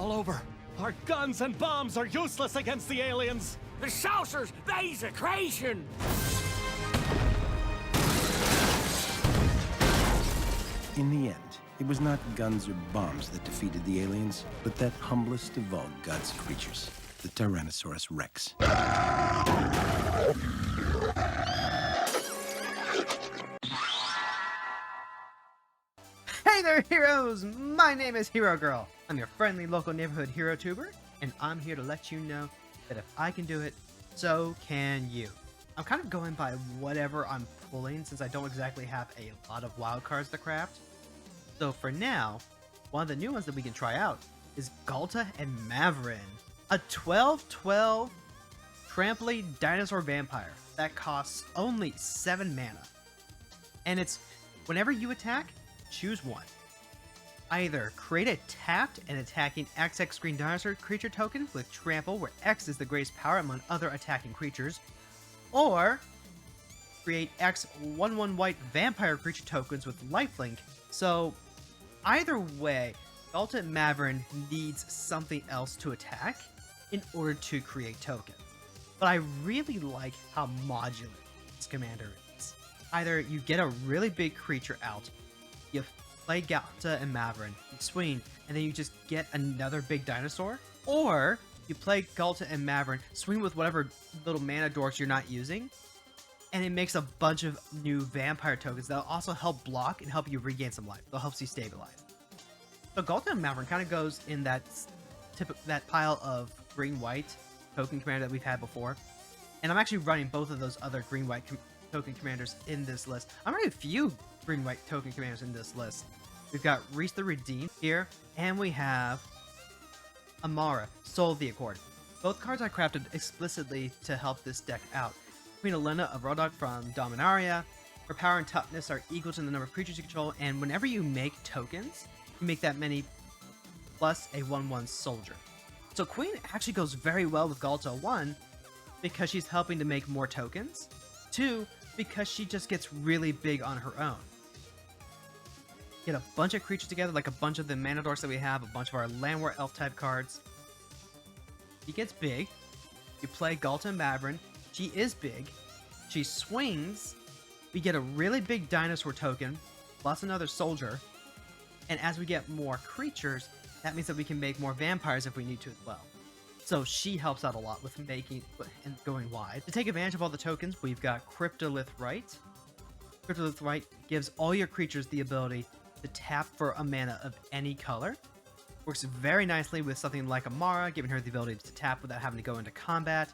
all over. Our guns and bombs are useless against the aliens. The saucers, they's a creation. In the end, it was not guns or bombs that defeated the aliens, but that humblest of all God's creatures, the Tyrannosaurus Rex. Hey there, heroes! My name is HeroGirl. I'm your friendly local neighborhood hero tuber, and I'm here to let you know that if I can do it, so can you. I'm kind of going by whatever I'm pulling since I don't exactly have a lot of wild cards to craft. So for now, one of the new ones that we can try out is Ghalta Mavren, a 12/12 trampoline dinosaur vampire that costs only 7 mana. And it's whenever you attack, choose one. Either create a tapped and attacking XX green dinosaur creature token with trample where X is the greatest power among other attacking creatures, or create X 1/1 white vampire creature tokens with lifelink. So either way, Ghalta Mavren needs something else to attack in order to create tokens. But I really like how modular this commander is. Either you get a really big creature out, you play Ghalta Mavren, you swing, and then you just get another big dinosaur, or you play Ghalta Mavren, swing with whatever little mana dorks you're not using, and it makes a bunch of new vampire tokens that'll also help block and help you regain some life. They'll help you stabilize. So Ghalta Mavren kind of goes in that pile of green-white token commander that we've had before, and I'm actually running both of those other green-white token commanders in this list. I'm running a few green-white token commanders in this list. We've got Reese the Redeemed here, and we have Amara, Soul of the Accord. Both cards I crafted explicitly to help this deck out. Queen Elena of Rodok from Dominaria. Her power and toughness are equal to the number of creatures you control, and whenever you make tokens, you make that many plus a 1/1 soldier. So Queen actually goes very well with Ghalta, 1, because she's helping to make more tokens, 2, because she just gets really big on her own. Get a bunch of creatures together, like a bunch of the mana dorks that we have, a bunch of our Landwar elf type cards. She gets big. You play Ghalta Mavren. She is big. She swings. We get a really big dinosaur token, plus another soldier. And as we get more creatures, that means that we can make more vampires if we need to as well. So she helps out a lot with making and going wide. To take advantage of all the tokens, we've got Cryptolith Right. Cryptolith Right gives all your creatures the ability to tap for a mana of any color. Works very nicely with something like Amara, giving her the ability to tap without having to go into combat.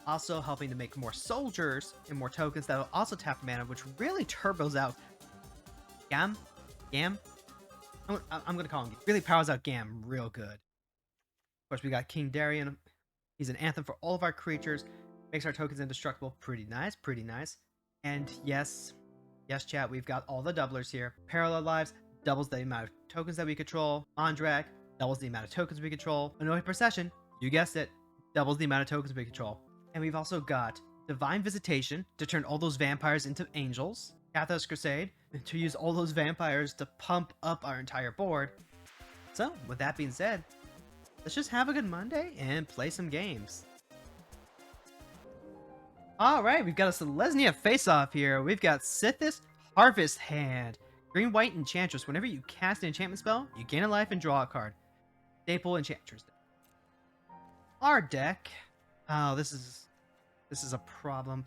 Also helping to make more soldiers and more tokens that will also tap mana, which really turbos out Gam? I'm going to call him. Really powers out Gam real good. Of course, we got King Darien. He's an anthem for all of our creatures. Makes our tokens indestructible. Pretty nice, pretty nice. And yes, chat, we've got all the doublers here. Parallel Lives doubles the amount of tokens that we control. Andrak doubles the amount of tokens we control. Annoying Procession, you guessed it, doubles the amount of tokens we control. And we've also got Divine Visitation to turn all those vampires into angels. Kathos Crusade to use all those vampires to pump up our entire board. So, with that being said, let's just have a good Monday and play some games. Alright, we've got a Selesnya face-off here. We've got Sithis Harvest Hand. Green-white Enchantress. Whenever you cast an enchantment spell, you gain a life and draw a card. Staple Enchantress deck. Our deck. Oh, this is a problem.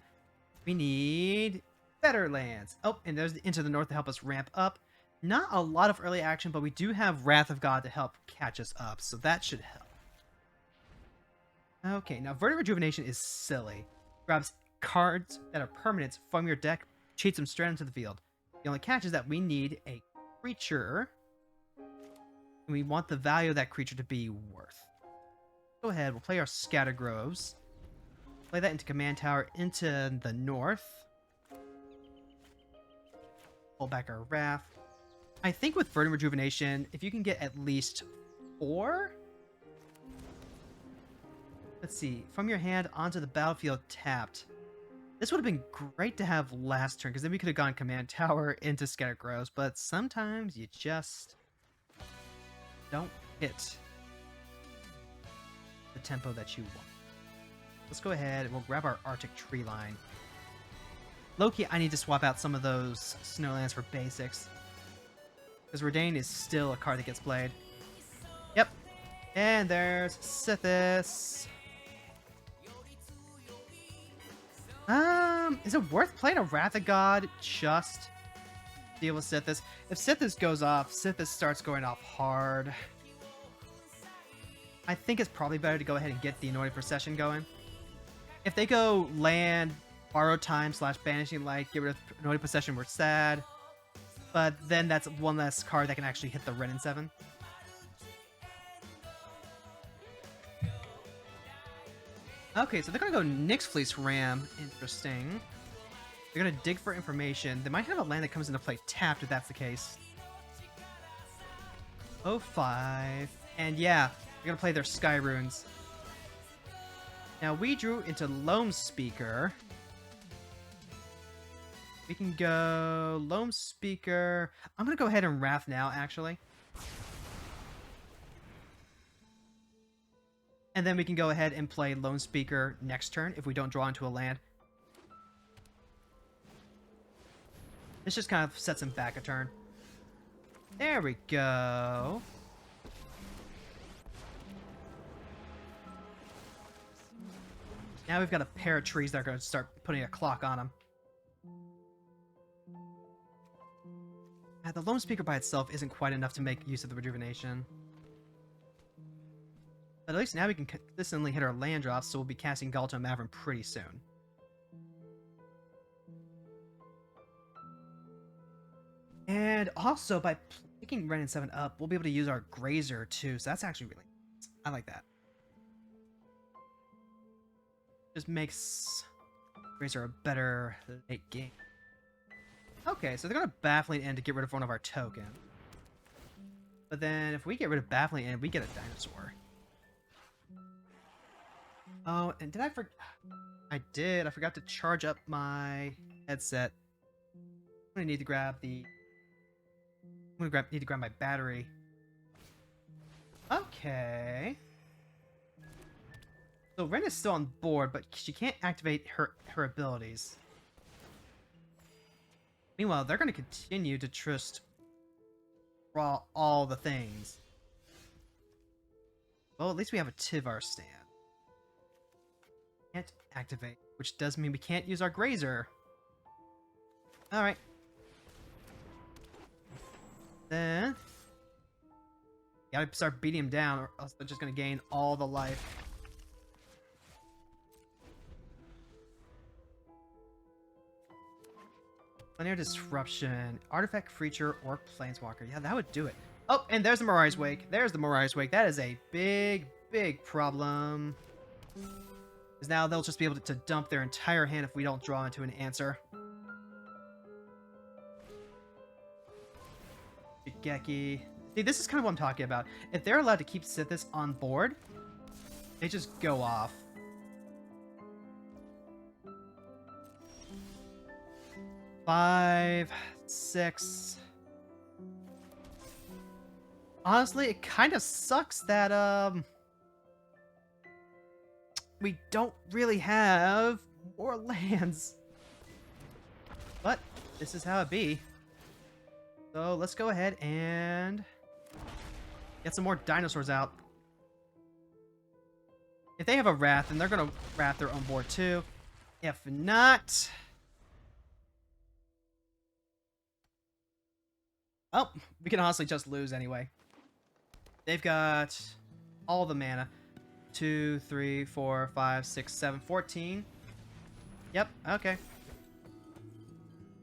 We need better lands. Oh, and there's the Into the North to help us ramp up. Not a lot of early action, but we do have Wrath of God to help catch us up, so that should help. Okay, now Verdant Rejuvenation is silly. Grabs cards that are permanents from your deck, cheats them straight into the field. The only catch is that we need a creature, and we want the value of that creature to be worth. Go ahead, we'll play our Scatter Groves. Play that into Command Tower into the north. Pull back our Wrath. I think with Verdant Rejuvenation, if you can get at least 4... Let's see. From your hand onto the battlefield tapped. This would have been great to have last turn, because then we could have gone Command Tower into Scatter Groves, but sometimes you just don't hit. the tempo that you want. Let's go ahead and we'll grab our Arctic tree line. Loki, I need to swap out some of those snowlands for basics. Because Redain is still a card that gets played. Yep. And there's Sithis. Is it worth playing a Wrath of God just to deal with Sithis? If Sithis goes off, Sithis starts going off hard. I think it's probably better to go ahead and get the Anointed Procession going. If they go land, Borrow Time / Banishing Light, get rid of Anointed Procession, we're sad. But then that's one less card that can actually hit the Renin 7. Okay, so they're gonna go Nyx Fleece Ram. Interesting. They're gonna dig for information. They might have a land that comes into play tapped if that's the case. 05. And yeah, they're gonna play their Sky Runes. Now we drew into Loam Speaker. We can go Loam Speaker. I'm gonna go ahead and Wrath now, actually. And then we can go ahead and play Lone Speaker next turn if we don't draw into a land. This just kind of sets him back a turn. There we go. Now we've got a pair of trees that are going to start putting a clock on them. The Lone Speaker by itself isn't quite enough to make use of the Rejuvenation. But at least now we can consistently hit our land drops, so we'll be casting Ghalta Mavren pretty soon. And also, by picking Renin 7 up, we'll be able to use our Grazer too, so that's actually really nice. I like that. Just makes Grazer a better late game. Okay, so they're going to Baffling End to get rid of one of our tokens. But then if we get rid of Baffling End, we get a dinosaur. Oh, and did I forget? I did. I forgot to charge up my headset. I'm gonna need to grab the. Need to grab my battery. Okay. So Ren is still on board, but she can't activate her abilities. Meanwhile, they're gonna continue to trust raw all the things. Well, at least we have a Tivar stand. Can't activate, which does mean we can't use our Grazer. Alright. Then gotta start beating him down, or else they're just gonna gain all the life. Linear Disruption, Artifact Creature, or Planeswalker. Yeah, that would do it. Oh, and there's the Mirai's Wake. There's the Mirai's Wake. That is a big, big problem. Because now they'll just be able to dump their entire hand if we don't draw into an answer. Shigeki. See, this is kind of what I'm talking about. If they're allowed to keep Sithis on board, they just go off. Five, 6. Honestly, it kind of sucks that, we don't really have more lands. But this is how it be. So let's go ahead and get some more dinosaurs out. If they have a Wrath, then they're going to Wrath their own board too. If not... Oh, we can honestly just lose anyway. They've got all the mana. 2, 3, 4, 5, 6, 7, 14. Yep, okay.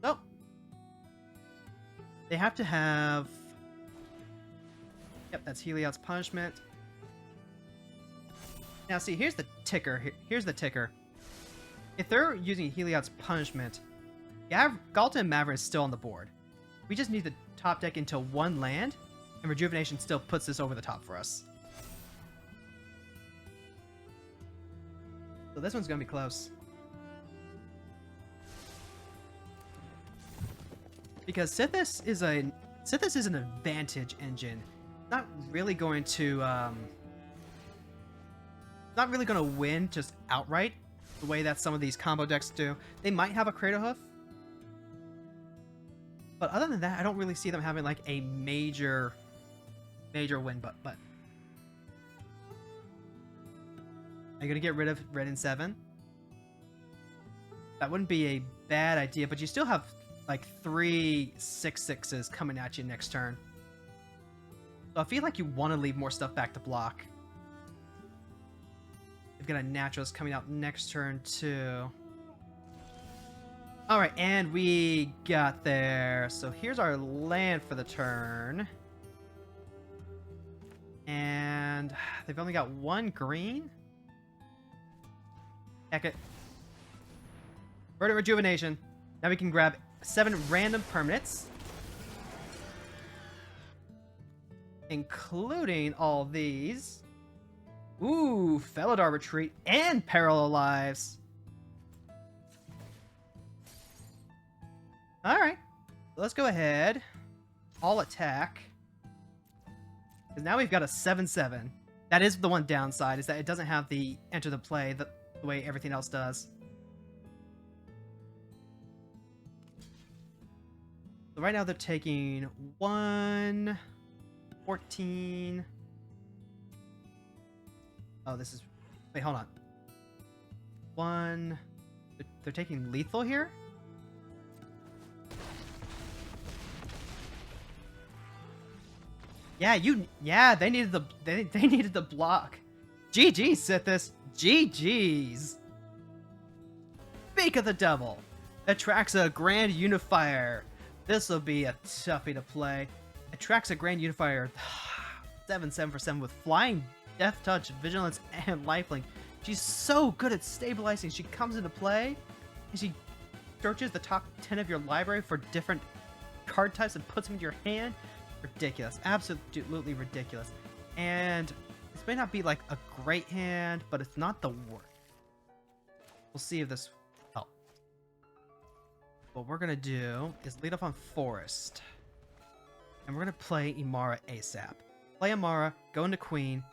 So, they have to have... Yep, that's Heliod's Punishment. Now see, here's the ticker. Here's the ticker. If they're using Heliod's Punishment, Ghalta and Mavren is still on the board. We just need to top deck into one land, and Rejuvenation still puts this over the top for us. So this one's gonna be close. Because Sithis is an advantage engine. Not really going to not really going to win just outright the way that some of these combo decks do. They might have a Crater Hoof. But other than that, I don't really see them having like a major win. But are you going to get rid of red and 7? That wouldn't be a bad idea, but you still have like 3 6/6s coming at you next turn. So I feel like you want to leave more stuff back to block. We've got a Naturalist coming out next turn too. Alright, and we got there. So here's our land for the turn. And they've only got 1 green. Heck it. Verdant Rejuvenation. Now we can grab 7 random permanents. Including all these. Ooh, Felidar Retreat and Parallel Lives. Alright. Let's go ahead. All attack. Because now we've got a 7/7. That is the one downside, is that it doesn't have the enter the play the way everything else does. So right now they're taking 1, 14. Oh, this is... Wait, hold on. 1... They're taking lethal here? Yeah, they needed the... They needed the block. GG's, Sithis. GG's. Speak of the devil. Attracta Grand Unifier. This will be a toughie to play. Attracta Grand Unifier. 7/7 for 7 with Flying, Death Touch, Vigilance, and Lifelink. She's so good at stabilizing. She comes into play, and she searches the top 10 of your library for different card types and puts them into your hand. Ridiculous. Absolutely ridiculous. And this may not be like a great hand, but it's not the worst. We'll see if this helps. What we're going to do is lead off on Forest. And we're going to play Imara ASAP. Play Imara, go into Queen.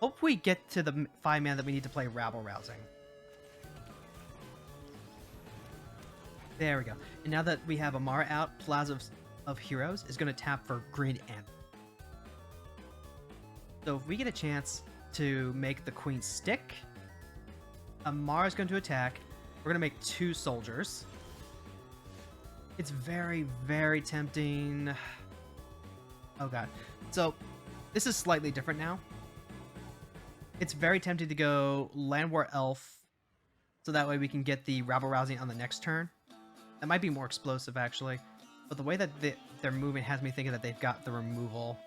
Hope we get to the 5-man that we need to play Rabble Rousing. There we go. And now that we have Imara out, Plaza of Heroes is going to tap for green and... So if we get a chance to make the Queen stick, Imara's going to attack. We're going to make 2 soldiers. It's very, very tempting. Oh god. So, this is slightly different now. It's very tempting to go Land War Elf, so that way we can get the Rabble Rousing on the next turn. That might be more explosive, actually. But the way that they're moving has me thinking that they've got the removal.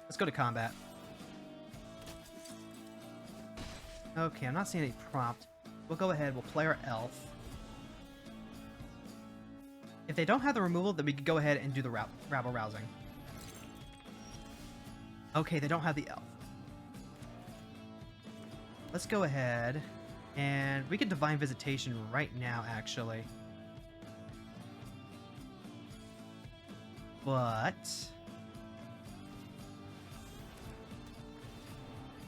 Let's go to combat. Okay, I'm not seeing any prompt. We'll go ahead, we'll play our Elf. If they don't have the removal, then we can go ahead and do the Rabble Rousing. Okay, they don't have the Elf. Let's go ahead, and we can Divine Visitation right now, actually. But...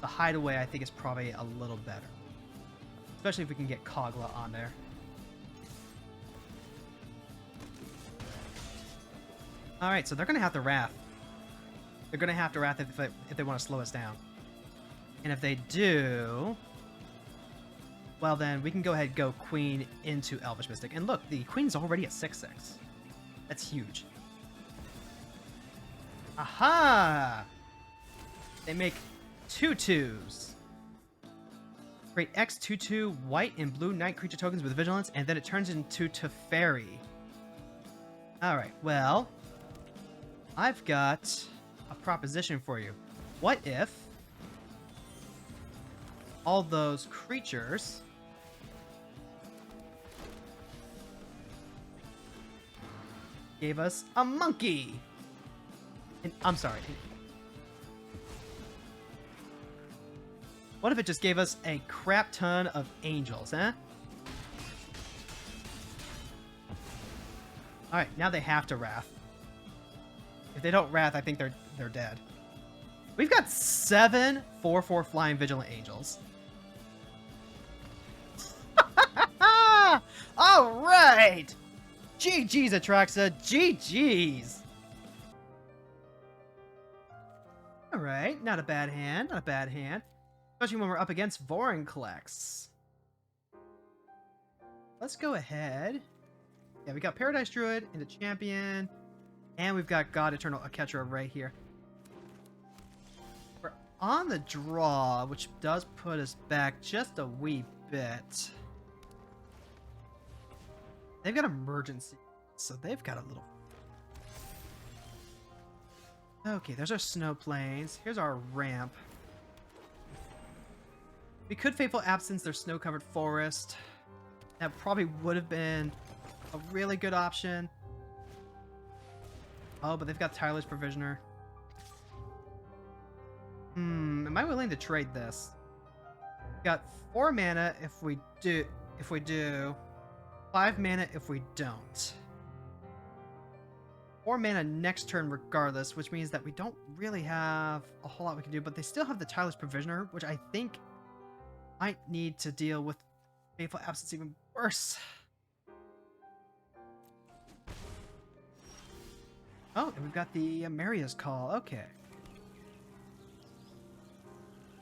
the Hideaway, I think, is probably a little better. Especially if we can get Kogla on there. Alright, so they're going to have to Wrath. They're going to have to Wrath if they want to slow us down. And if they do... well then, we can go ahead and go Queen into Elvish Mystic. And look, the Queen's already a 6/6. That's huge. Aha! They make 2 2s. Create X 2/2 white and blue night creature tokens with Vigilance, and then it turns into Teferi. Alright, well... I've got a proposition for you. What if all those creatures gave us a monkey? And, I'm sorry. What if it just gave us a crap ton of angels, huh? Alright, now they have to Wrath. If they don't Wrath, I think they're dead. We've got 7 4/4 flying Vigilant Angels. All right! GG's, Attracta. GG's. All right, not a bad hand. Not a bad hand. Especially when we're up against Vorinclex. Let's go ahead. Yeah, we got Paradise Druid into Champion. And we've got God Eternal Aketra right here. We're on the draw, which does put us back just a wee bit. They've got Emergency, so they've got a little... Okay, there's our Snow Plains. Here's our ramp. We could Fateful Absence their snow-covered forest. That probably would have been a really good option. Oh, but they've got Tireless Provisioner. Am I willing to trade this? Got 4 mana if we do. 5 mana if we don't. 4 mana next turn regardless, which means that we don't really have a whole lot we can do, but they still have the Tireless Provisioner, which I think might need to deal with Fateful Absence even worse. Oh, and we've got the Maria's Call. Okay.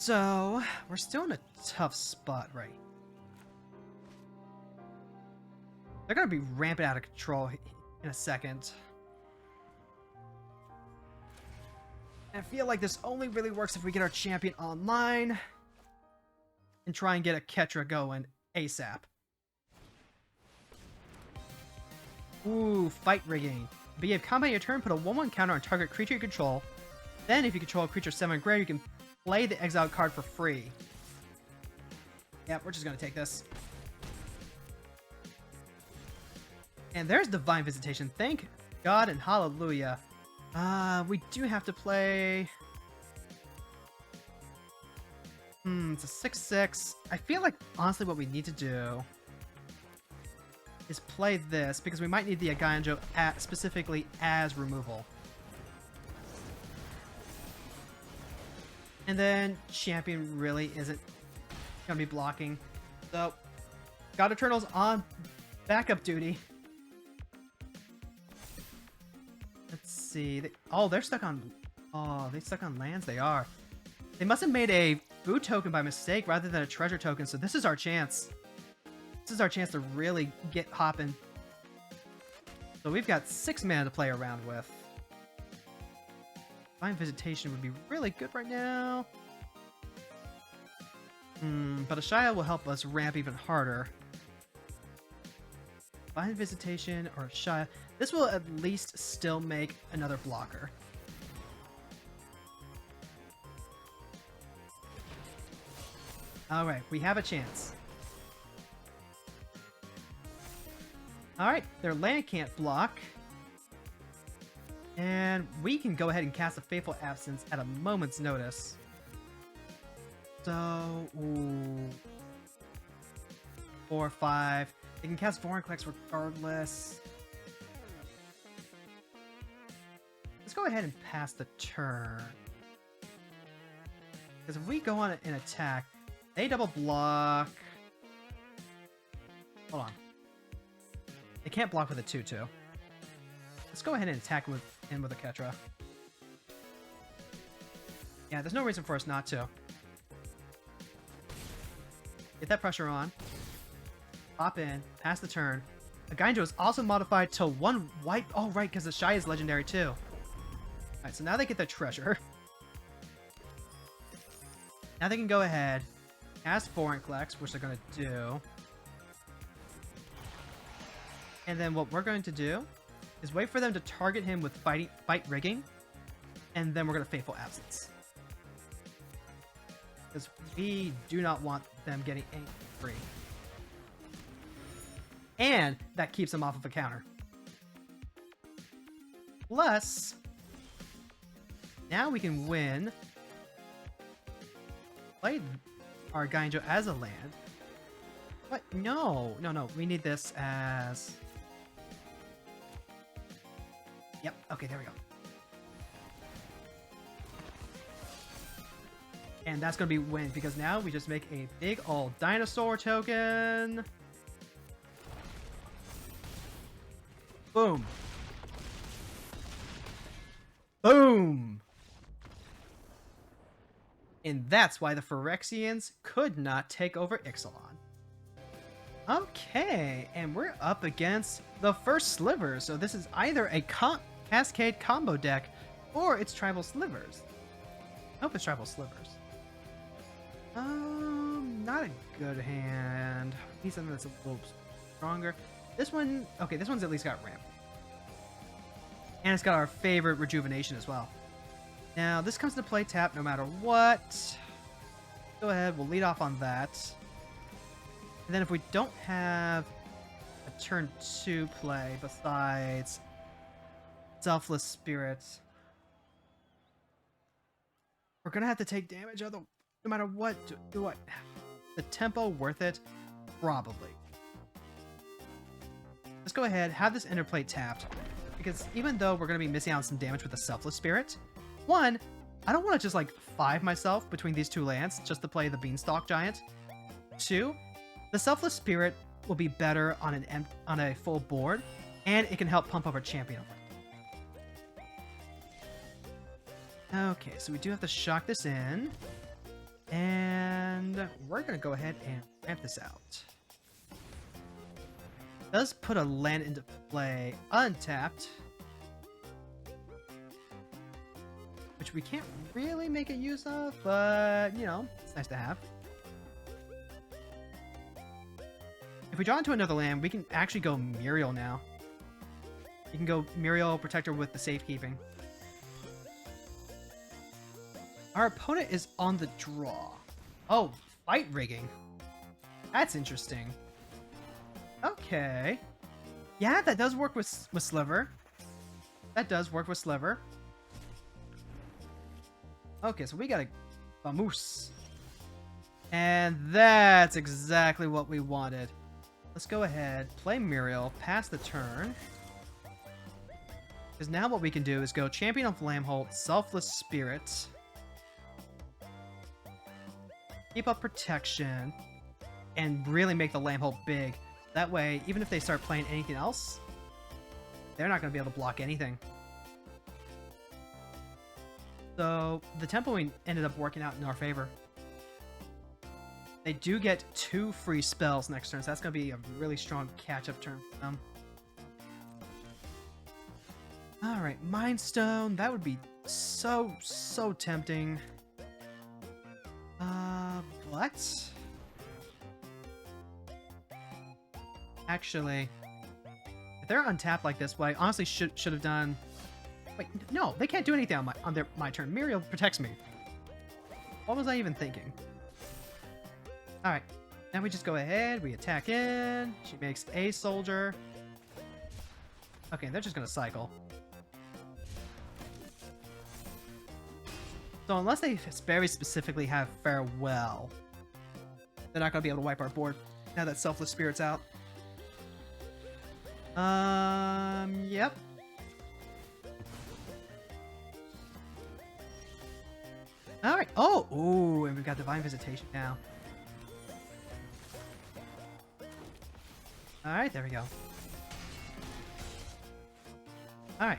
So, we're still in a tough spot, right? They're going to be ramping out of control in a second. And I feel like this only really works if we get our champion online and try and get a Ketra going ASAP. Ooh, Fight Rigging. Begin combat your turn, put a 1/1 counter on target creature you control. Then, if you control a creature 7 greater, you can play the exiled card for free. Yeah, we're just going to take this. And there's Divine Visitation. Thank God and hallelujah. We do have to play... it's a 6/6. I feel like, honestly, what we need to do is play this, because we might need the Aganjo specifically as removal. And then Champion really isn't going to be blocking. So, God Eternal's on backup duty. Let's see. They're stuck on... Oh, they stuck on lands? They are. They must have made a food token by mistake rather than a treasure token, so this is our chance. This is our chance to really get hopping. So we've got 6 mana to play around with. Divine Visitation would be really good right now. But Ashaya will help us ramp even harder. Divine Visitation or Ashaya. This will at least still make another blocker. Alright, we have a chance. Alright, their land can't block. And we can go ahead and cast a Fateful Absence at a moment's notice. So, ooh. 4 or 5. They can cast Vorinclex regardless. Let's go ahead and pass the turn. Because if we go on an attack, they double block. Hold on. They can't block with a 2/2. Let's go ahead and attack with a Ketra. Yeah, there's no reason for us not to. Get that pressure on. Hop in. Pass the turn. Aganjo is also modified to 1 white. Oh, right, because the Shy is legendary too. Alright, so now they get their treasure. Now they can go ahead, cast Vorinclex, which they're going to do. And then what we're going to do is wait for them to target him with Fight Rigging, and then we're going to Fateful Absence. Because we do not want them getting anything free. And that keeps them off of a counter. Plus, now we can win. Play our Gainjo as a land. What? No. We need this as... Yep. Okay, there we go. And that's going to be win, because now we just make a big old dinosaur token. Boom. Boom. And that's why the Phyrexians could not take over Ixalan. Okay, and we're up against the first Sliver. So this is either a Cascade combo deck, or it's Tribal Slivers. I hope it's Tribal Slivers. Not a good hand. Need something that's a little stronger. This one, okay, this one's at least got ramp. And it's got our favorite rejuvenation as well. Now, this comes into play tap no matter what. Go ahead, we'll lead off on that. And then if we don't have a turn 2 play besides Selfless Spirits, we're gonna have to take damage no matter what. Do what? The tempo worth it? Probably. Let's go ahead, have this interplay tapped, because even though we're gonna be missing out on some damage with the Selfless Spirit, one, I don't want to just like 5 myself between these two lands just to play the Beanstalk Giant. 2, the Selfless Spirit will be better on a full board, and it can help pump up our champion. Okay, so we do have to shock this in, and we're gonna go ahead and ramp this out. Does put a land into play untapped, which we can't really make a use of, but you know, it's nice to have. If we draw into another land, we can actually go Muriel now. You can go Muriel Protector with the safekeeping. Our opponent is on the draw. Oh, fight rigging. That's interesting. Okay. Yeah, that does work with Sliver. That does work with Sliver. Okay, so we got a Vamoose. And that's exactly what we wanted. Let's go ahead, play Muriel, pass the turn. Because now what we can do is go Champion of Lambholt, Selfless Spirit. Keep up protection. And really make the Lambholt big. That way, even if they start playing anything else, they're not going to be able to block anything. So, the tempo ended up working out in our favor. They do get 2 free spells next turn, so that's going to be a really strong catch-up turn for them. Alright, Mind Stone. That would be so tempting. But... actually, if they're untapped like this, what I honestly should have done... Wait, no, they can't do anything on my turn. Muriel protects me. What was I even thinking? Alright, now we just go ahead, we attack in, she makes a soldier. Okay, they're just gonna cycle. So unless they very specifically have Farewell, they're not gonna be able to wipe our board now that Selfless Spirit's out. Yep. Alright, oh, ooh, and we've got Divine Visitation now. Alright, there we go. Alright,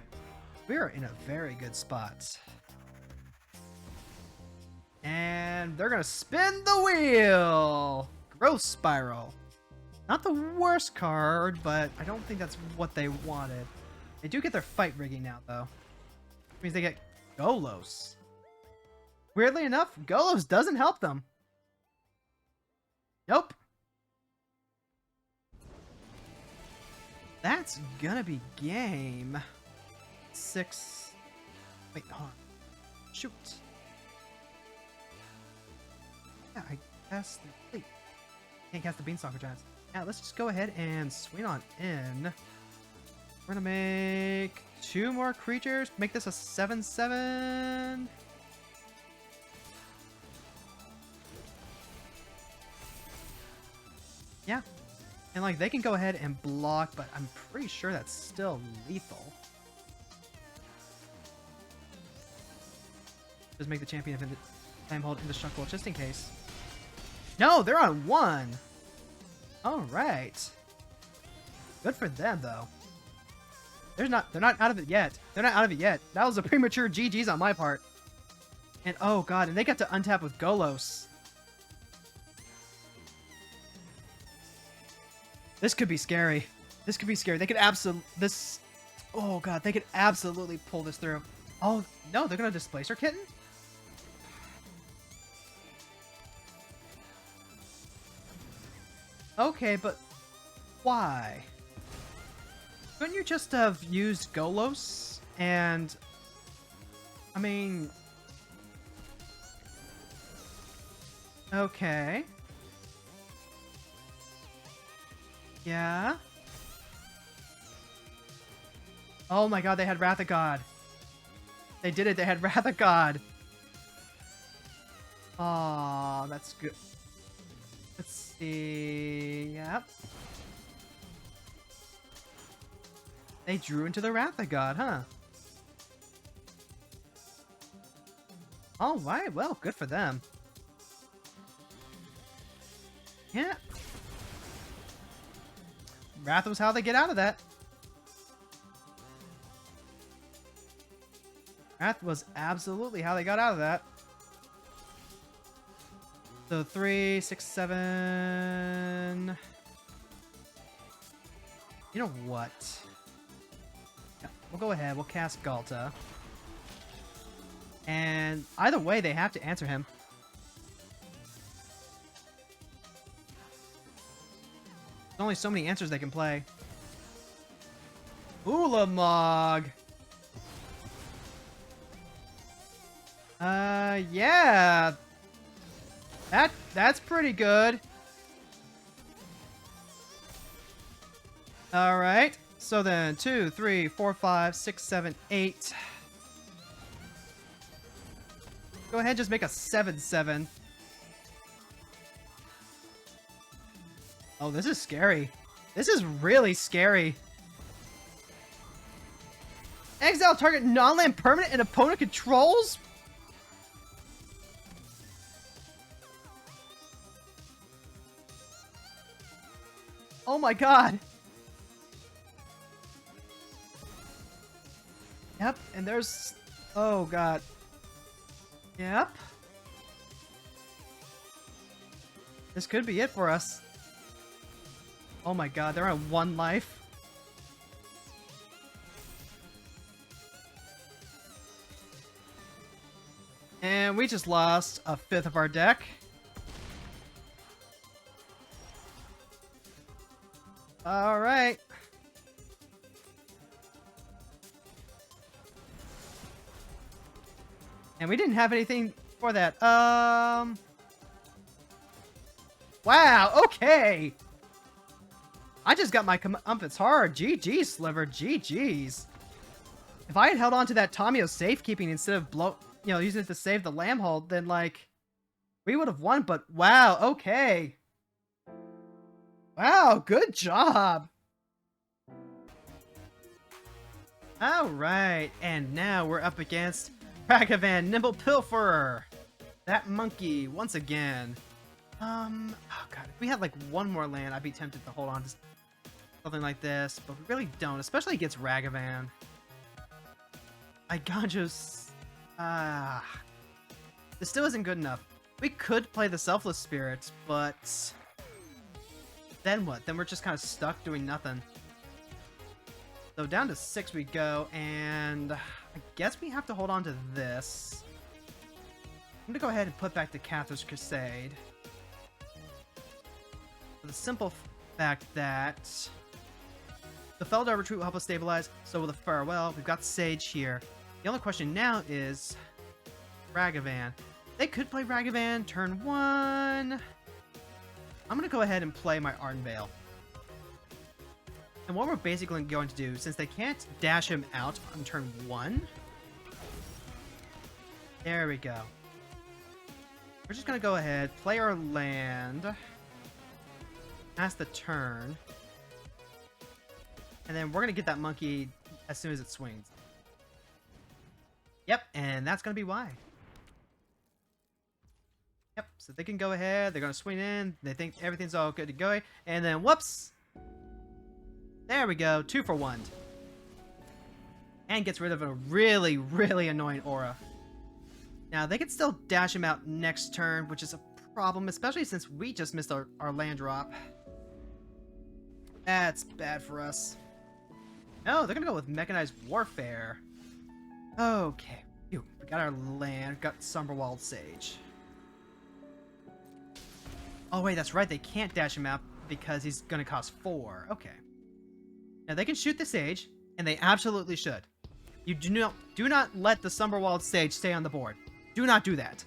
we are in a very good spot. And they're gonna spin the wheel! Growth Spiral. Not the worst card, but I don't think that's what they wanted. They do get their fight rigging now, though. Which means they get Golos. Weirdly enough, Golos doesn't help them. Nope. That's gonna be game 6. Wait, hold on. Shoot. Yeah, I guess. Wait. Can't cast the Beanstalker Giants. Yeah, let's just go ahead and swing on in. We're gonna make 2 more creatures. Make this a 7/7. Yeah. And like they can go ahead and block, but I'm pretty sure that's still lethal. Just make the champion of Flame hold indestructible just in case. No, they're on 1. All right. Good for them though. They're not out of it yet. They're not out of it yet. That was a premature GG's on my part. And oh god, and they got to untap with Golos. This could be scary. This could be scary. They could oh god, they could absolutely pull this through. Oh no, they're gonna displace her kitten? Okay, but why? Couldn't you just have used Golos? And I mean, okay. Yeah. Oh my god, they had Wrath of God. They did it, they had Wrath of God. Aw, that's good. Let's see. Yep. They drew into the Wrath of God, huh? Alright, well, good for them. Yeah. Wrath was how they get out of that. Wrath was absolutely how they got out of that. So 3, 6, 7. You know what? Yeah, we'll go ahead. We'll cast Ghalta. And either way, they have to answer him. There's only so many answers they can play. Ulamog. Yeah. That's pretty good. All right. So then 2, 3, 4, 5, 6, 7, 8. Go ahead, just make a 7/7. Oh, this is scary. This is really scary. Exile target non-land permanent and opponent controls? Oh my god. Yep, and there's... Oh god. Yep. This could be it for us. Oh my god, they're on 1 life. And we just lost a 5th of our deck. Alright. And we didn't have anything for that. Wow, okay! I just got my comeuppance hard. GG, Sliver. GG's. If I had held on to that Tamio safekeeping instead of using it to save the lamb hold, then, like, we would have won, but wow, okay. Wow, good job. Alright, and now we're up against Ragavan, Nimble Pilferer. That monkey, once again. Oh god, if we had like 1 more land, I'd be tempted to hold on to something like this, but we really don't, especially against Ragavan. This still isn't good enough. We could play the Selfless Spirit, but then what? Then we're just kind of stuck doing nothing. So down to 6 we go, and I guess we have to hold on to this. I'm gonna go ahead and put back the Cathar's Crusade. For the simple fact that the Feldar Retreat will help us stabilize, so will the Farewell. We've got Sage here. The only question now is Ragavan. They could play Ragavan turn 1. I'm gonna go ahead and play my Ardent Veil. And what we're basically going to do, since they can't dash him out on turn 1, there we go. We're just gonna go ahead, play our land, pass the turn, and then we're gonna get that monkey as soon as it swings. Yep, and that's gonna be why. Yep, so they can go ahead. They're going to swing in. They think everything's all good to go. And then, whoops. There we go. 2 for 1. And gets rid of a really, really annoying aura. Now, they can still dash him out next turn, which is a problem, especially since we just missed our land drop. That's bad for us. No, they're going to go with Mechanized Warfare. Okay. Phew, we got our land. Got Summerwald Sage. Oh, wait, that's right. They can't dash him out because he's going to cost 4. Okay. Now, they can shoot the Sage, and they absolutely should. You do not let the Summerwald Sage stay on the board. Do not do that.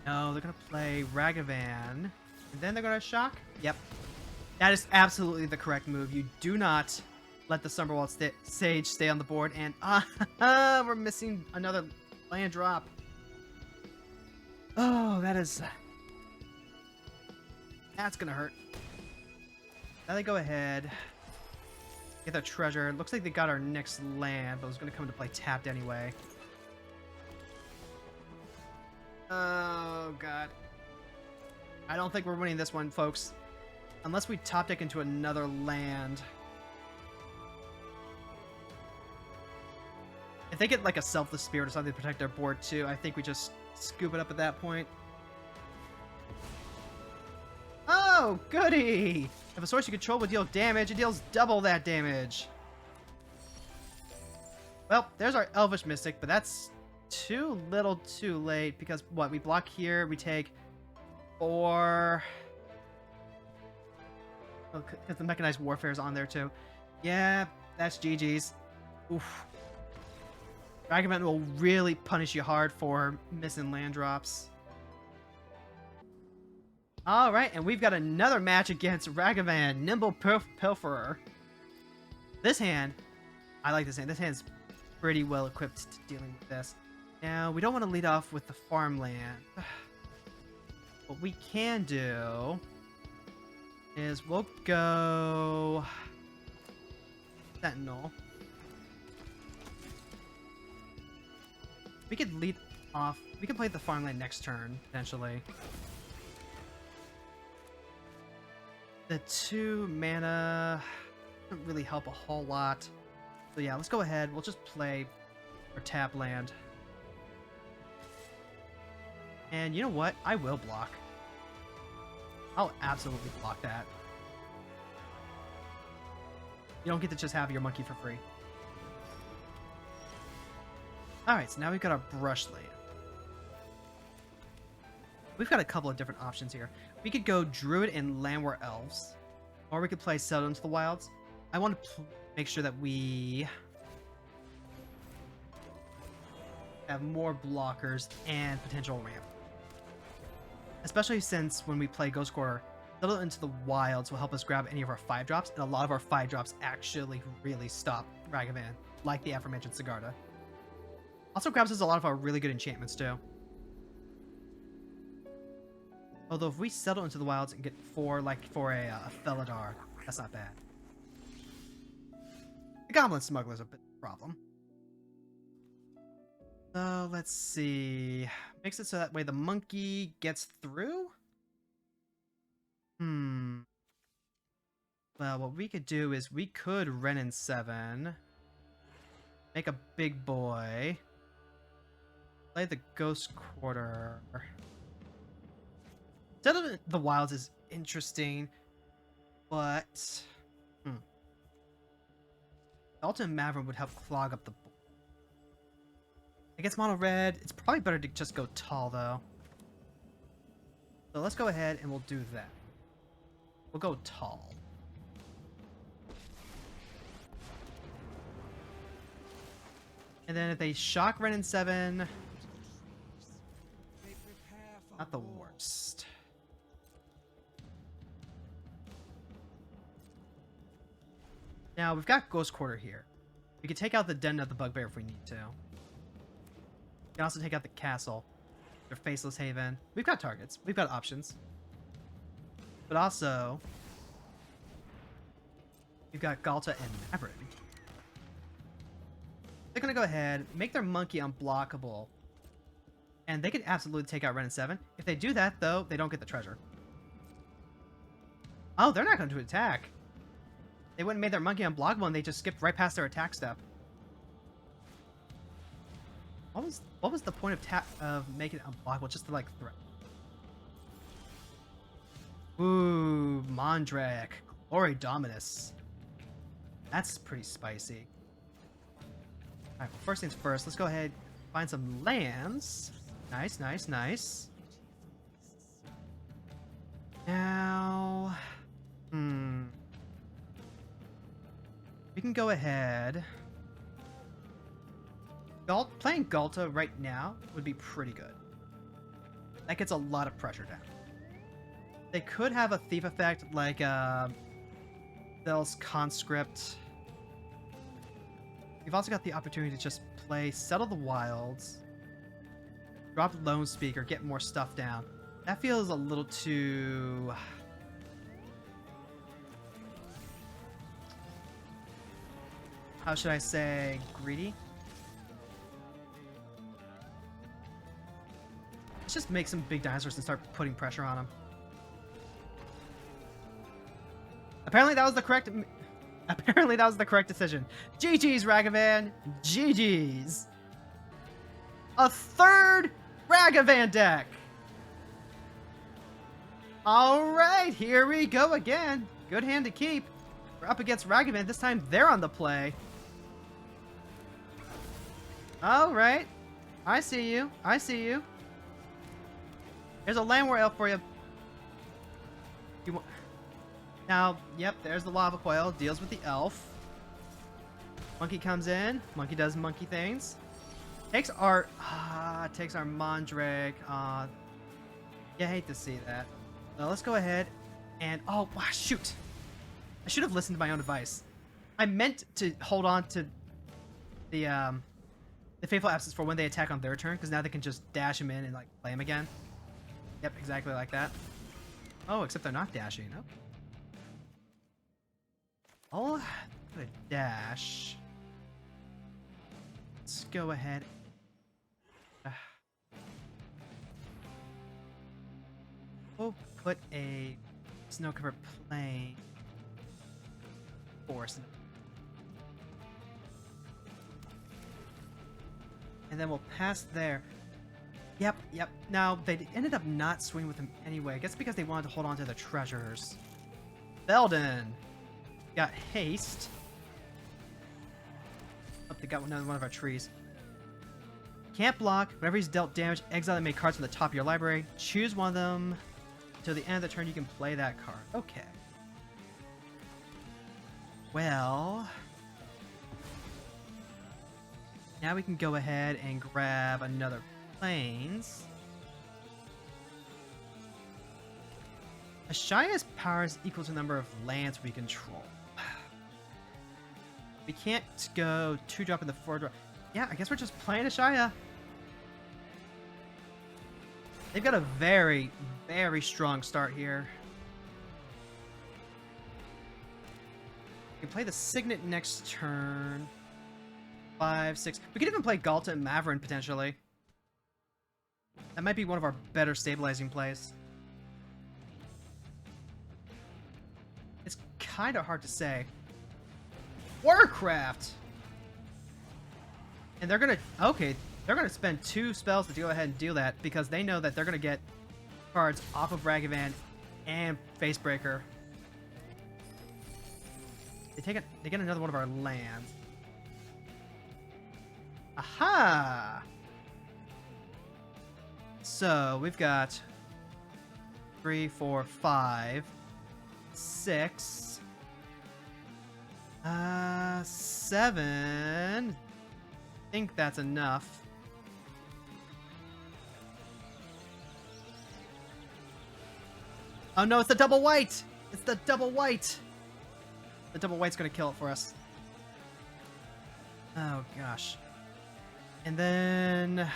No, they're going to play Ragavan. And then they're going to shock? Yep. That is absolutely the correct move. You do not let the Summerwald Sage stay on the board. And we're missing another land drop. Oh, that's going to hurt. Now they go ahead. Get their treasure. Looks like they got our next land, but it was going to come into play tapped anyway. Oh, God. I don't think we're winning this one, folks. Unless we top deck into another land. If they get like a Selfless Spirit or something to protect their board too, I think we just scoop it up at that point. Oh, goody! If a source you control would deal damage, it deals double that damage. Well, there's our Elvish Mystic, but that's too little too late because what? We block here, we take 4... Because the Mechanized Warfare is on there too. Yeah, that's GG's. Oof. Ragavan will really punish you hard for missing land drops. Alright, and we've got another match against Ragavan, Nimble Pilferer. This hand, I like this hand. This hand's pretty well equipped to dealing with this. Now, we don't want to lead off with the farmland. What we can do is we'll go Sentinel. We could lead off. We could play the farmland next turn, potentially. The 2 mana doesn't really help a whole lot. So yeah, let's go ahead. We'll just play our tap land. And you know what? I will block. I'll absolutely block that. You don't get to just have your monkey for free. Alright, so now we've got our brush land. We've got a couple of different options here. We could go Druid and Landwar Elves. Or we could play Settle into the Wilds. I want to make sure that we have more blockers and potential ramp. Especially since when we play Ghost Quarter, Settle into the Wilds will help us grab any of our 5-drops, and a lot of our 5-drops actually really stop Ragavan, like the aforementioned Sigarda. Also grabs us a lot of our really good enchantments too. Although if we settle into the wilds and get 4, like for a Felidar, that's not bad. The Goblin Smuggler's a bit of a problem. So let's see. Makes it so that way the monkey gets through? Well, what we could do is we could Ren in 7. Make a big boy. Play the Ghost Quarter. Settle in the Wilds is interesting, but Ghalta Mavren would help clog up the board. Against mono red, it's probably better to just go tall though. So let's go ahead and we'll do that. We'll go tall. And then if they shock Ren in 7, not the worst. Now, we've got Ghost Quarter here. We can take out the Den of the Bugbear if we need to. We can also take out the castle. Their Faceless Haven. We've got targets. We've got options. But also, we've got Ghalta and Mavren. They're going to go ahead, make their monkey unblockable. And they could absolutely take out Ren and 7. If they do that, though, they don't get the treasure. Oh, they're not going to attack. They wouldn't have made their monkey unblockable and they just skipped right past their attack step. What was the point of making it unblockable? Just to, like, threat. Ooh, Mondrake. Glory Dominus. That's pretty spicy. Alright, well, first things first, let's go ahead and find some lands. Nice, nice, nice. Now... we can go ahead... playing Ghalta right now would be pretty good. That gets a lot of pressure down. They could have a thief effect like Bell's Conscript. You've also got the opportunity to just play Settle the Wilds, drop Lone Speaker, get more stuff down. That feels a little too... how should I say? Greedy? Let's just make some big dinosaurs and start putting pressure on them. Apparently that was the correct... apparently that was the correct decision. GG's, Ragavan. GG's. A third Ragavan deck. Alright, here we go again. Good hand to keep. We're up against Ragavan. This time they're on the play. Alright. I see you. I see you. There's a Land War Elf for you. Now, yep, there's the Lava Coil. Deals with the Elf. Monkey comes in. Monkey does monkey things. Takes our... takes our Mondrake. Yeah, I hate to see that. Now, let's go ahead and... oh, wow, shoot. I should have listened to my own advice. I meant to hold on to the Faithful Absence for when they attack on their turn, because now they can just dash him in and, like, play him again. Yep, exactly like that. Oh, except they're not dashing. Oh. I'll put a dash. Let's go ahead. We'll put a snow-covered plain forest. And then we'll pass there. Yep. Now, they ended up not swinging with him anyway. I guess because they wanted to hold on to the treasures. Belden got haste. Oh, they got another one of our trees. Can't block. Whenever he's dealt damage, exile and make cards from the top of your library. Choose one of them. Till the end of the turn, you can play that card. Okay. Well... now we can go ahead and grab another Plains. Ashiya's power is equal to the number of lands we control. We can't go 2-drop in the 4-drop. Yeah, I guess we're just playing Ashiya. They've got a very, very strong start here. We can play the Signet next turn. 5, 6. We could even play Ghalta and Mavren potentially. That might be one of our better stabilizing plays. It's kind of hard to say. Warcraft! And they're gonna... okay, they're gonna spend 2 spells to go ahead and do that because they know that they're gonna get cards off of Ragavan and Facebreaker. They get another one of our lands. Aha! So, we've got 3, 4, 5, 6, 7. I think that's enough. Oh no, it's the double white! It's the double white! The double white's gonna kill it for us. Oh gosh. And then...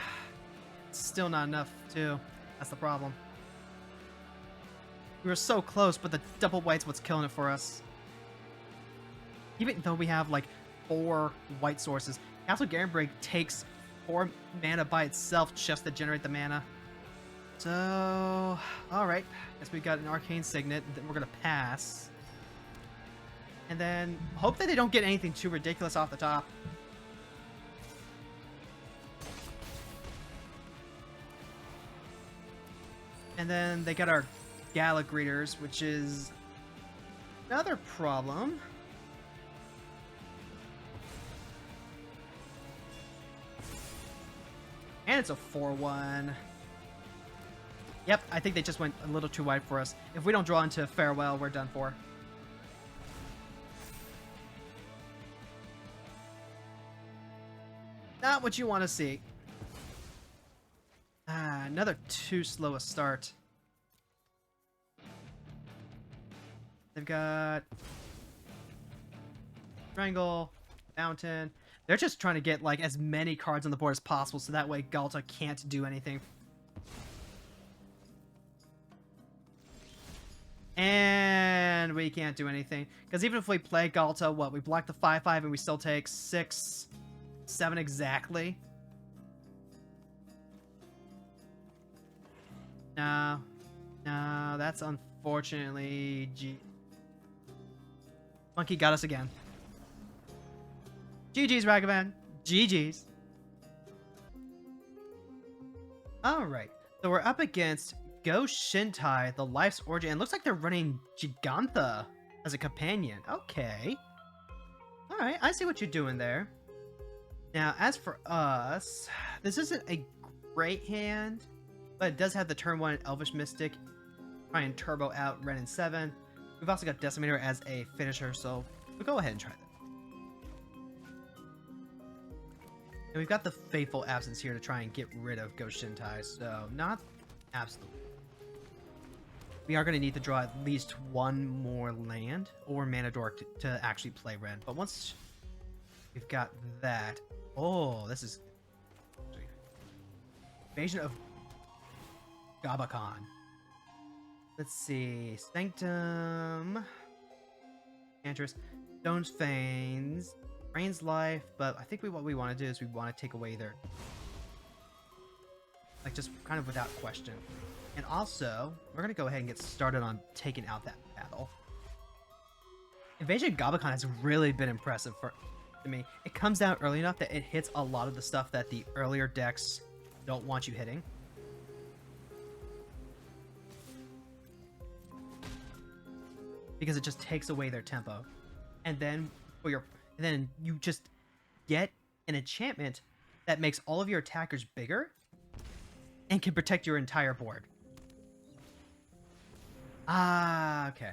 still not enough, too. That's the problem. We were so close, but the double white's what's killing it for us. Even though we have, like, 4 white sources. Castle Garenbrig takes 4 mana by itself just to generate the mana. So, alright. Guess we got an Arcane Signet that we're gonna pass. And then hope that they don't get anything too ridiculous off the top. And then they got our Gala Greeters, which is another problem. And it's a 4-1. Yep, I think they just went a little too wide for us. If we don't draw into Farewell, we're done for. Not what you want to see. Another too slow a start. They've got Strangle, Mountain. They're just trying to get like as many cards on the board as possible so that way Ghalta can't do anything. And we can't do anything. Because even if we play Ghalta, what? We block the 5/5 and we still take 6, 7 exactly. No, that's unfortunately... Monkey got us again. GG's, Ragavan. GG's. Alright, so we're up against Go-Shintai, the Life's Origin. It looks like they're running Gigantha as a companion. Okay. Alright, I see what you're doing there. Now, as for us, this isn't a great hand, but it does have the turn 1 Elvish Mystic. Try and turbo out Ren and 7. We've also got Decimator as a finisher, so we'll go ahead and try that. And we've got the Fateful Absence here to try and get rid of Go-Shintai, so not absolutely. We are going to need to draw at least one more land or Mana Dork to actually play Ren. But once we've got that... Oh, this is... Invasion of Gabakan. Let's see. Sanctum. Enchantress. Stone's Fanes. Rain's Life. But I think what we want to do is we want to take away their... Like, just kind of without question. And also, we're going to go ahead and get started on taking out that battle. Invasion of Gabakan has really been impressive to me. It comes down early enough that it hits a lot of the stuff that the earlier decks don't want you hitting. Because it just takes away their tempo. And then you just get an enchantment that makes all of your attackers bigger and can protect your entire board. Okay.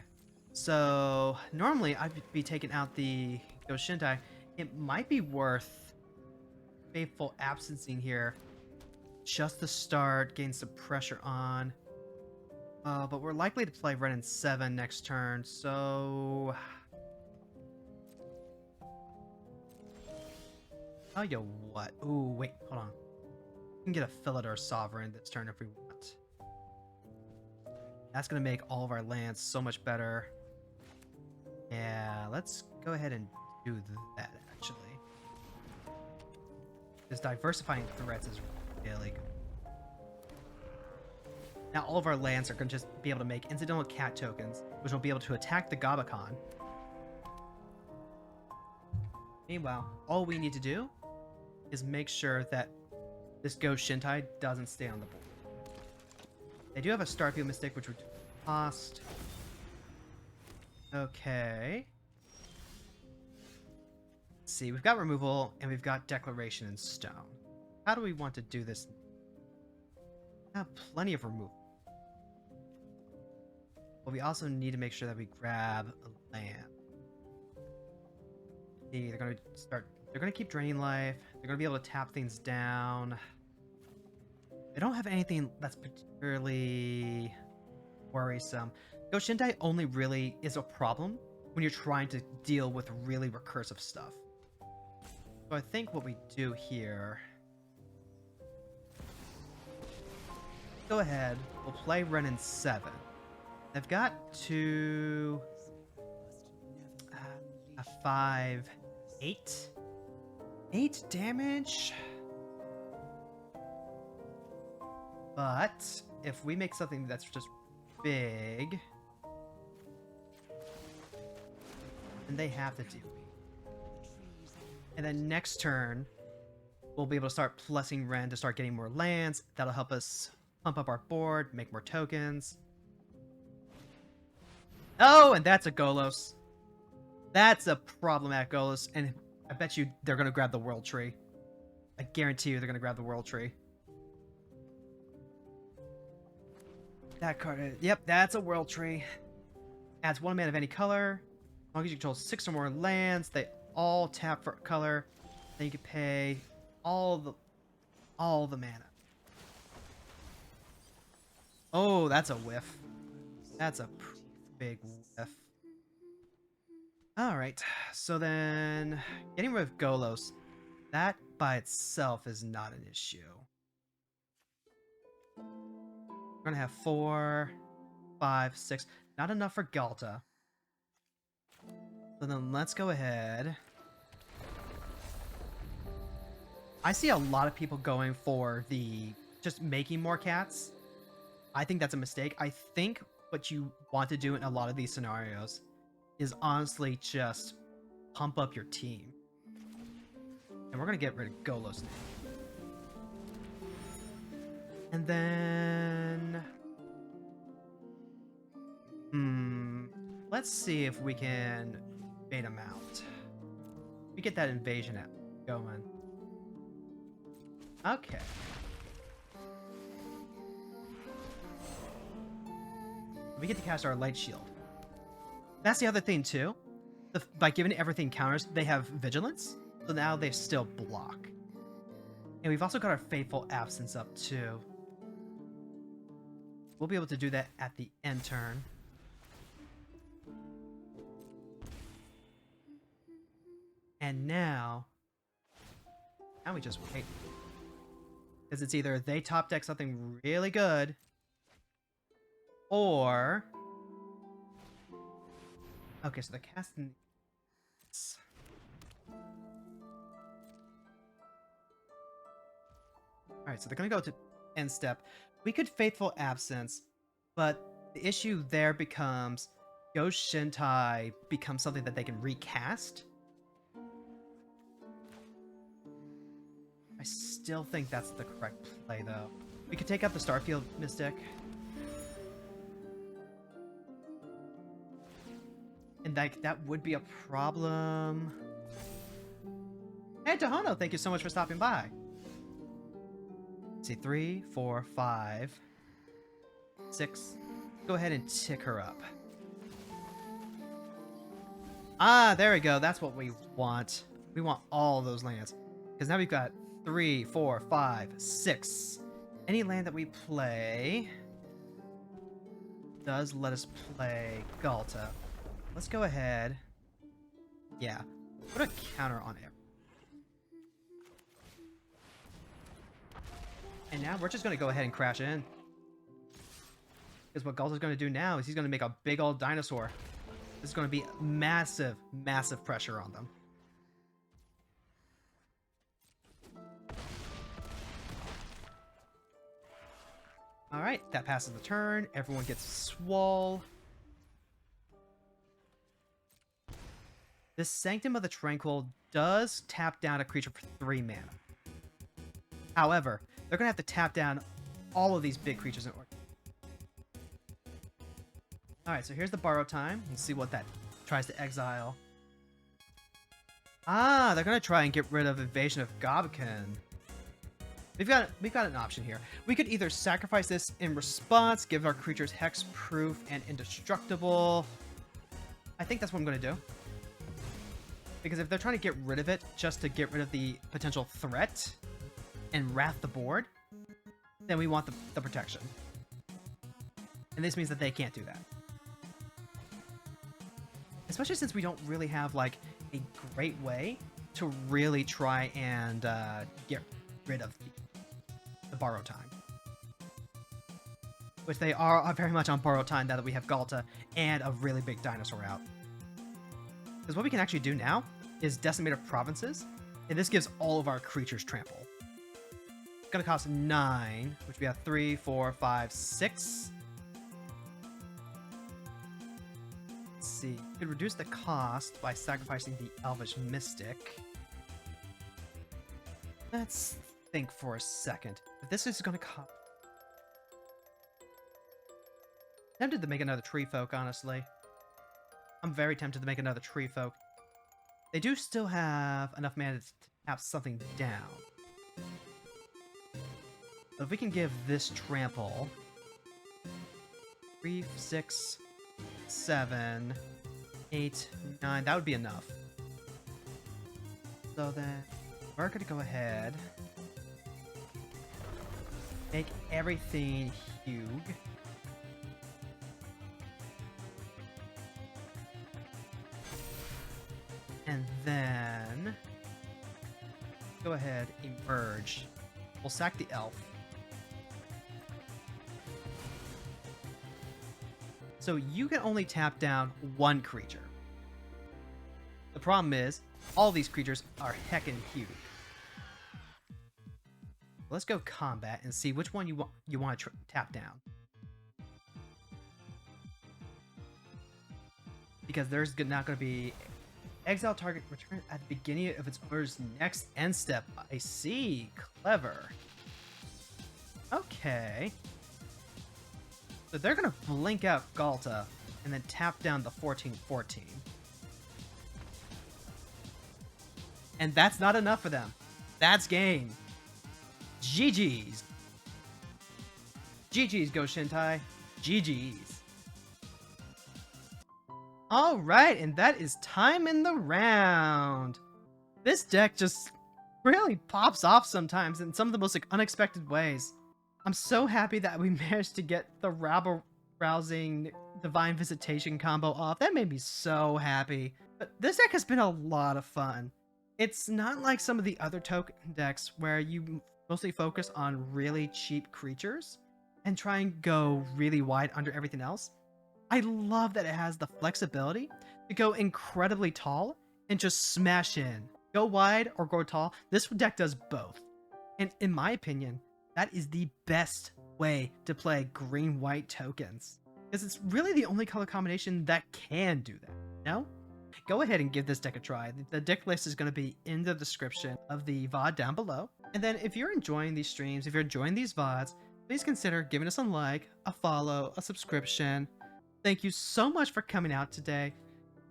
So normally I'd be taking out the Go-Shintai. It might be worth Faithful Absencing here just to start, gain some pressure on. But we're likely to play Ren and 7 next turn, so... Tell you what. Ooh, wait, hold on. We can get a Philidor Sovereign this turn if we want. That's going to make all of our lands so much better. Yeah, let's go ahead and do that, actually. This diversifying threats is really good. Now all of our lands are going to just be able to make incidental cat tokens, which will be able to attack the Gabakan. Meanwhile, all we need to do is make sure that this Go-Shintai doesn't stay on the board. They do have a Starfield Mystic, which would cost... Okay. Let's see, we've got removal, and we've got Declaration in Stone. How do we want to do this? We have plenty of removal. But we also need to make sure that we grab a land. See, they're gonna keep draining life. They're gonna be able to tap things down. They don't have anything that's particularly worrisome. Go-Shintai only really is a problem when you're trying to deal with really recursive stuff. So I think what we do here... Go ahead, we'll play Ren and 7. They've got to... 5... 8? 8 damage? But if we make something that's just big, then they have to do it. And then next turn, we'll be able to start plussing Ren to start getting more lands. That'll help us pump up our board, make more tokens. Oh, and that's a Golos. That's a problematic Golos, and I bet you they're going to grab the World Tree. I guarantee you they're going to grab the World Tree. That card, yep, that's a World Tree. Adds 1 mana of any color. As long as you control 6 or more lands, they all tap for color. Then you can pay all the mana. Oh, that's a whiff. That's a big whiff. Alright, so then getting rid of Golos, that by itself is not an issue. We're gonna have 4, 5, 6. Not enough for Ghalta. So then let's go ahead. I see a lot of people going for the just making more cats. I think that's a mistake. I think what you want to do in a lot of these scenarios is honestly just pump up your team. And we're going to get rid of Golos now. And then... let's see if we can bait him out. We get that invasion going. Okay. We get to cast our Light Shield. That's the other thing, too. By giving everything counters, they have Vigilance, so now they still block. And we've also got our Fateful Absence up, too. We'll be able to do that at the end turn. And now we just wait. Because it's either they top deck something really good, or... Okay, so they're casting... Alright, so they're gonna go to end step. We could Faithful Absence, but the issue there becomes Go-Shintai becomes something that they can recast. I still think that's the correct play, though. We could take out the Starfield Mystic. And that would be a problem. Hey, Tohono, thank you so much for stopping by. Let's see, 3, 4, 5, 6. Go ahead and tick her up. Ah, there we go. That's what we want. We want all those lands. Because now we've got 3, 4, 5, 6. Any land that we play does let us play Ghalta. Let's go ahead. Yeah. Put a counter on it. And now we're just going to go ahead and crash in. Because what Ghalta's going to do now is he's going to make a big old dinosaur. This is going to be massive, massive pressure on them. Alright, that passes the turn. Everyone gets swole. This Sanctum of the Tranquil does tap down a creature for 3 mana. However, they're going to have to tap down all of these big creatures in order. Alright, so here's the borrow time. Let's see what that tries to exile. Ah, they're going to try and get rid of Invasion of Gobkin. We've got an option here. We could either sacrifice this in response, give our creatures hexproof and indestructible. I think that's what I'm going to do. Because if they're trying to get rid of it just to get rid of the potential threat and wrath the board, then we want the protection. And this means that they can't do that. Especially since we don't really have like a great way to really try and get rid of the borrow time. Which they are very much on borrow time now that we have Ghalta and a really big dinosaur out. Because what we can actually do now is Decimate of Provinces, and this gives all of our creatures trample. gonna cost 9, which we have 3, 4, 5, 6. Let's see. You could reduce the cost by sacrificing the Elvish Mystic. Let's think for a second. If this is gonna cost... Tempted to make another Tree Folk, honestly. I'm very tempted to make another Tree Folk. They do still have enough mana to tap something down. But if we can give this Trample 3, 6, 7, 8, 9, that would be enough. So then we're gonna go ahead, make everything Hugh. And then go ahead, emerge. We'll sack the elf. So you can only tap down one creature. The problem is, all these creatures are heckin' huge. Let's go combat and see which one you want to tap down. Because there's not going to be exile target return at the beginning of its owner's next end step. I see. Clever. Okay. So they're going to blink out Ghalta and then tap down the 14/14. And that's not enough for them. That's game. GG's. GG's, Go-Shintai. GG's. Alright, and that is time in the round. This deck just really pops off sometimes in some of the most unexpected ways. I'm so happy that we managed to get the rabble-rousing Divine Visitation combo off. That made me so happy. But this deck has been a lot of fun. It's not like some of the other token decks where you mostly focus on really cheap creatures and try and go really wide under everything else. I love that it has the flexibility to go incredibly tall and just smash in. Go wide or go tall. This deck does both. And in my opinion, that is the best way to play green-white tokens. Because it's really the only color combination that can do that, no? Go ahead and give this deck a try. The deck list is going to be in the description of the VOD down below. And then if you're enjoying these streams, if you're enjoying these VODs, please consider giving us a like, a follow, a subscription. Thank you so much for coming out today.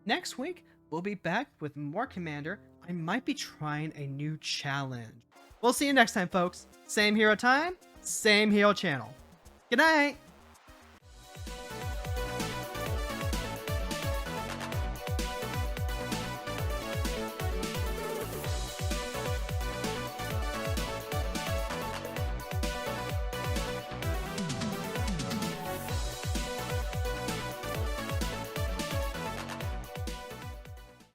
Next week, we'll be back with more Commander. I might be trying a new challenge. We'll see you next time, folks. Same hero time, same hero channel. Good night!